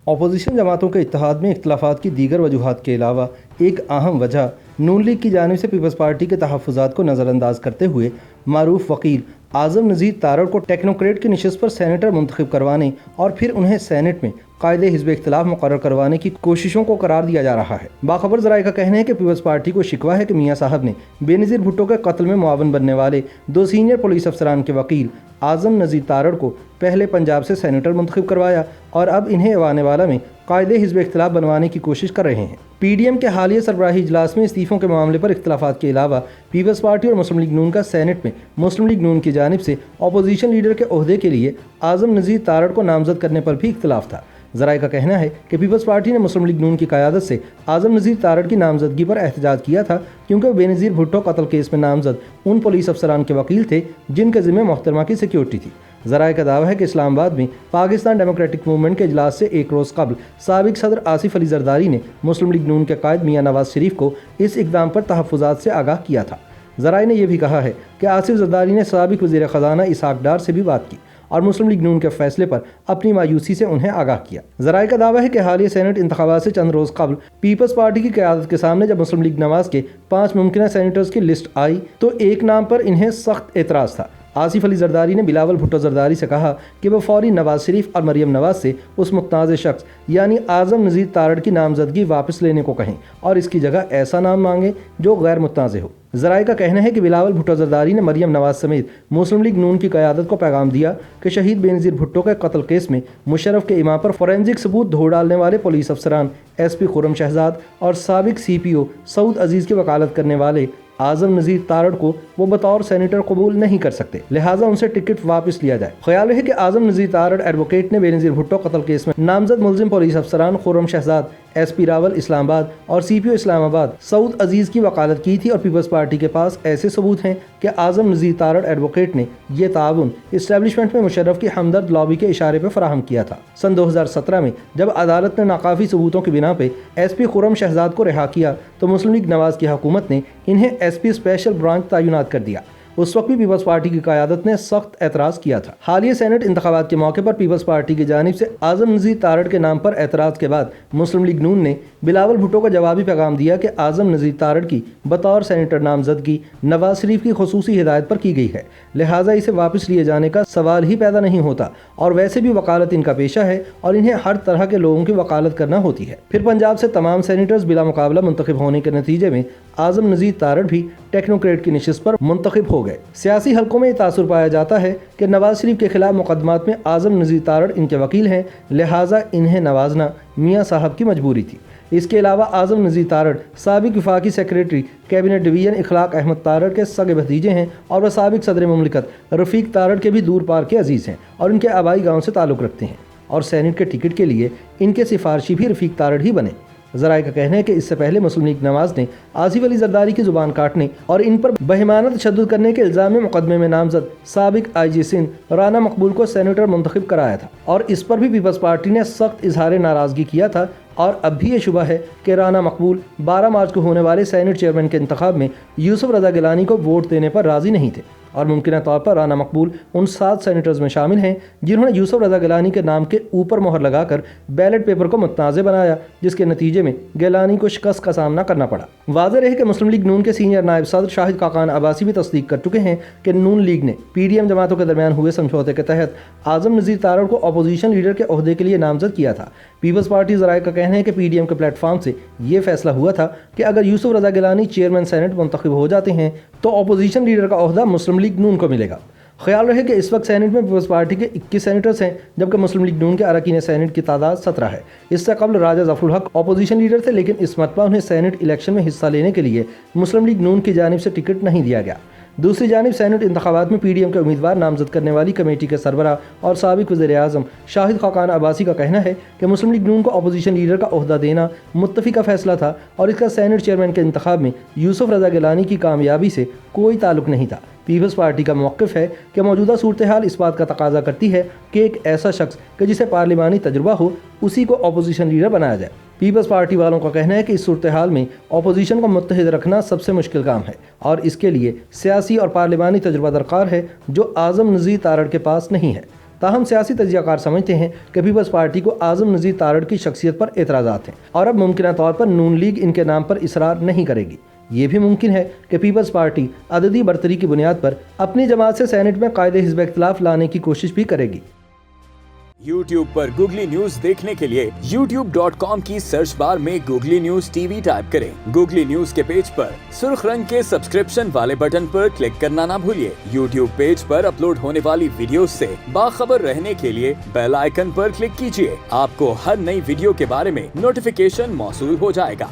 Opposition جماعتوں کے اتحاد میں اختلافات کی دیگر وجوہات کے علاوہ ایک اہم وجہ نون لیگ کی جانب سے پیپلز پارٹی کے تحفظات کو نظر انداز کرتے ہوئے معروف وکیل اعظم نذیر تارڑ کو ٹیکنوکریٹ کی نشست پر سینیٹر منتخب کروانے اور پھر انہیں سینٹ میں قائد حزب اختلاف مقرر کروانے کی کوششوں کو قرار دیا جا رہا ہے۔ باخبر ذرائع کا کہنا ہے کہ پیپلز پارٹی کو شکوہ ہے کہ میاں صاحب نے بے نظیر بھٹو کے قتل میں معاون بننے والے دو سینئر پولیس افسران کے وکیل اعظم نذیر تارڑ کو پہلے پنجاب سے سینیٹر منتخب کروایا اور اب انہیں ایوان والا میں قائد حزب اختلاف بنوانے کی کوشش کر رہے ہیں۔ پی ڈی ایم کے حالیہ سربراہی اجلاس میں استعفوں کے معاملے پر اختلافات کے علاوہ پیپلز پارٹی اور مسلم لیگ نون کا سینٹ میں مسلم لیگ نون کی جانب سے اپوزیشن لیڈر کے عہدے کے لیے اعظم نذیر تارڑ کو نامزد کرنے پر بھی اختلاف تھا۔ ذرائع کا کہنا ہے کہ پیپلز پارٹی نے مسلم لیگ نون کی قیادت سے اعظم نذیر تارڑ کی نامزدگی پر احتجاج کیا تھا کیونکہ وہ بے نظیر بھٹو قتل کیس میں نامزد ان پولیس افسران کے وکیل تھے جن کے ذمہ محترمہ کی سیکیورٹی تھی۔ ذرائع کا دعویٰ ہے کہ اسلام آباد میں پاکستان ڈیموکریٹک موومنٹ کے اجلاس سے ایک روز قبل سابق صدر آصف علی زرداری نے مسلم لیگ نون کے قائد میاں نواز شریف کو اس اقدام پر تحفظات سے آگاہ کیا تھا۔ ذرائع نے یہ بھی کہا ہے کہ آصف زرداری نے سابق وزیر خزانہ اسحاق ڈار سے بھی بات کی اور مسلم لیگ نون کے فیصلے پر اپنی مایوسی سے انہیں آگاہ کیا۔ ذرائع کا دعویٰ ہے کہ حالیہ سینٹ انتخابات سے چند روز قبل پیپلز پارٹی کی قیادت کے سامنے جب مسلم لیگ نواز کے 5 ممکنہ سینیٹرز کی لسٹ آئی تو ایک نام پر انہیں سخت اعتراض تھا۔ آصف علی زرداری نے بلاول بھٹو زرداری سے کہا کہ وہ فوری نواز شریف اور مریم نواز سے اس متنازع شخص یعنی اعظم نذیر تارڑ کی نامزدگی واپس لینے کو کہیں اور اس کی جگہ ایسا نام مانگیں جو غیر متنازع ہو۔ ذرائع کا کہنا ہے کہ بلاول بھٹو زرداری نے مریم نواز سمیت مسلم لیگ نون کی قیادت کو پیغام دیا کہ شہید بے نظیر بھٹو کے قتل کیس میں مشرف کے امام پر فورینزک ثبوت دھو ڈالنے والے پولیس افسران ایس پی خرم شہزاد اور سابق سی پی او سعود عزیز کی وکالت کرنے والے اعظم نذیر تارڑ کو وہ بطور سینیٹر قبول نہیں کر سکتے، لہٰذا ان سے ٹکٹ واپس لیا جائے۔ خیال ہے کہ اعظم نذیر تارڑ ایڈوکیٹ نے بے نظیر بھٹو قتل کیس میں نامزد ملزم پولیس افسران خرم شہزاد، ایس پی راول اسلام آباد اور سی پی او اسلام آباد سعود عزیز کی وکالت کی تھی اور پیپلز پارٹی کے پاس ایسے ثبوت ہیں کہ اعظم نذیر تارڑ ایڈوکیٹ نے یہ تعاون اسٹیبلشمنٹ میں مشرف کی ہمدرد لابی کے اشارے پر فراہم کیا تھا۔ سن 2017 میں جب عدالت نے ناکافی ثبوتوں کی بنا پہ ایس پی خرم شہزاد کو رہا کیا تو مسلم لیگ نواز کی حکومت نے انہیں ایس پی اسپیشل برانچ تعینات کر دیا۔ اس وقت بھی پیپلز پارٹی کی قیادت نے سخت اعتراض کیا تھا۔ حالیہ سینٹ انتخابات کے موقع پر پیپلز پارٹی کی جانب سے اعظم نذیر تارڑ کے نام پر اعتراض کے بعد مسلم لیگ نون نے بلاول بھٹو کا جوابی پیغام دیا کہ اعظم نذیر تارڑ کی بطور سینیٹر نامزدگی نواز شریف کی خصوصی ہدایت پر کی گئی ہے، لہٰذا اسے واپس لیے جانے کا سوال ہی پیدا نہیں ہوتا اور ویسے بھی وکالت ان کا پیشہ ہے اور انہیں ہر طرح کے لوگوں کی وکالت کرنا ہوتی ہے۔ پھر پنجاب سے تمام سینیٹرز بلا مقابلہ منتخب ہونے کے نتیجے میں اعظم نذیر تارڑ بھی ٹیکنوکریٹ کی نشست پر منتخب ہو گئے۔ سیاسی حلقوں میں یہ تاثر پایا جاتا ہے کہ نواز شریف کے خلاف مقدمات میں اعظم نذیر تارڑ ان کے وکیل ہیں، لہٰذا انہیں نوازنا میاں صاحب کی مجبوری تھی۔ اس کے علاوہ اعظم نذیر تارڑ سابق وفاقی سیکریٹری کیبنٹ ڈویژن اخلاق احمد تارڑ کے سگے بھتیجے ہیں اور وہ سابق صدر مملکت رفیق تارڑ کے بھی دور پار کے عزیز ہیں اور ان کے آبائی گاؤں سے تعلق رکھتے ہیں اور سینٹ کے ٹکٹ کے لیے ان کے سفارشی بھی رفیق تارڑ ہی بنے۔ ذرائع کا کہنا ہے کہ اس سے پہلے مسلم لیگ نواز نے آصف علی زرداری کی زبان کاٹنے اور ان پر بہیمانہ تشدد کرنے کے الزام میں مقدمے میں نامزد سابق آئی جی سندھ رانا مقبول کو سینیٹر منتخب کرایا تھا اور اس پر بھی پیپلز پارٹی نے سخت اظہار ناراضگی کیا تھا اور اب بھی یہ شبہ ہے کہ رانا مقبول 12 مارچ کو ہونے والے سینٹ چیئرمین کے انتخاب میں یوسف رضا گیلانی کو ووٹ دینے پر راضی نہیں تھے اور ممکنہ طور پر رانا مقبول ان 7 سینیٹرز میں شامل ہیں جنہوں نے یوسف رضا گیلانی کے نام کے اوپر مہر لگا کر بیلٹ پیپر کو متنازع بنایا، جس کے نتیجے میں گیلانی کو شکست کا سامنا کرنا پڑا۔ واضح رہے کہ مسلم لیگ نون کے سینئر نائب صدر شاہد خاقان عباسی بھی تصدیق کر چکے ہیں کہ نون لیگ نے پی ڈی ایم جماعتوں کے درمیان ہوئے سمجھوتے کے تحت اعظم نذیر تارڑ کو اپوزیشن لیڈر کے عہدے کے لیے نامزد کیا تھا۔ پیپلز پارٹی ذرائع کا کہنا ہے کہ پی ڈی ایم کے پلیٹ فارم سے یہ فیصلہ ہوا تھا کہ اگر یوسف رضا گیلانی چیئرمین سینٹ منتخب ہو جاتے ہیں تو اپوزیشن لیڈر کا عہدہ مسلم لیگ نون کو ملے گا۔ خیال رہے کہ اس وقت سینٹ میں پیپلز پارٹی کے 21 سینیٹرز ہیں جبکہ مسلم لیگ نون کے اراکین سینٹ کی تعداد 17 ہے۔ اس سے قبل راجہ ظفر الحق اپوزیشن لیڈر تھے لیکن اس مرتبہ انہیں سینٹ الیکشن میں حصہ لینے کے لیے مسلم لیگ نون کی جانب سے ٹکٹ نہیں دیا گیا۔ دوسری جانب سینٹ انتخابات میں پی ڈی ایم کے امیدوار نامزد کرنے والی کمیٹی کے سربراہ اور سابق وزیر اعظم شاہد خاقان عباسی کا کہنا ہے کہ مسلم لیگ نون کو اپوزیشن لیڈر کا عہدہ دینا متفقہ فیصلہ تھا اور اس کا سینٹ چیئرمین کے انتخاب میں یوسف رضا گیلانی کی کامیابی سے کوئی تعلق نہیں تھا۔ پیپلز پارٹی کا موقف ہے کہ موجودہ صورتحال اس بات کا تقاضا کرتی ہے کہ ایک ایسا شخص کہ جسے پارلیمانی تجربہ ہو اسی کو اپوزیشن لیڈر بنایا جائے۔ پیپلز پارٹی والوں کا کہنا ہے کہ اس صورتحال میں اپوزیشن کو متحد رکھنا سب سے مشکل کام ہے اور اس کے لیے سیاسی اور پارلیمانی تجربہ درکار ہے جو اعظم نذیر تارڑ کے پاس نہیں ہے۔ تاہم سیاسی تجزیہ کار سمجھتے ہیں کہ پیپلز پارٹی کو اعظم نذیر تارڑ کی شخصیت پر اعتراضات ہیں اور اب ممکنہ طور پر نون لیگ ان کے نام پر اصرار نہیں کرے گی۔ یہ بھی ممکن ہے کہ پیپلز پارٹی عددی برتری کی بنیاد پر اپنی جماعت سے سینٹ میں قائد حزب اختلاف لانے کی کوشش بھی کرے گی۔ یوٹیوب پر گوگلی نیوز دیکھنے کے لیے youtube.com کی سرچ بار میں googly news T V type کریں۔ گوگلی نیوز کے پیج پر سرخ رنگ کے سبسکرپشن والے بٹن پر کلک کرنا نہ بھولیے۔ یوٹیوب پیج پر اپلوڈ ہونے والی ویڈیوز سے باخبر رہنے کے لیے بیل آئیکن پر کلک کیجیے۔ آپ کو ہر نئی ویڈیو کے بارے میں نوٹیفیکیشن موصول ہو جائے گا۔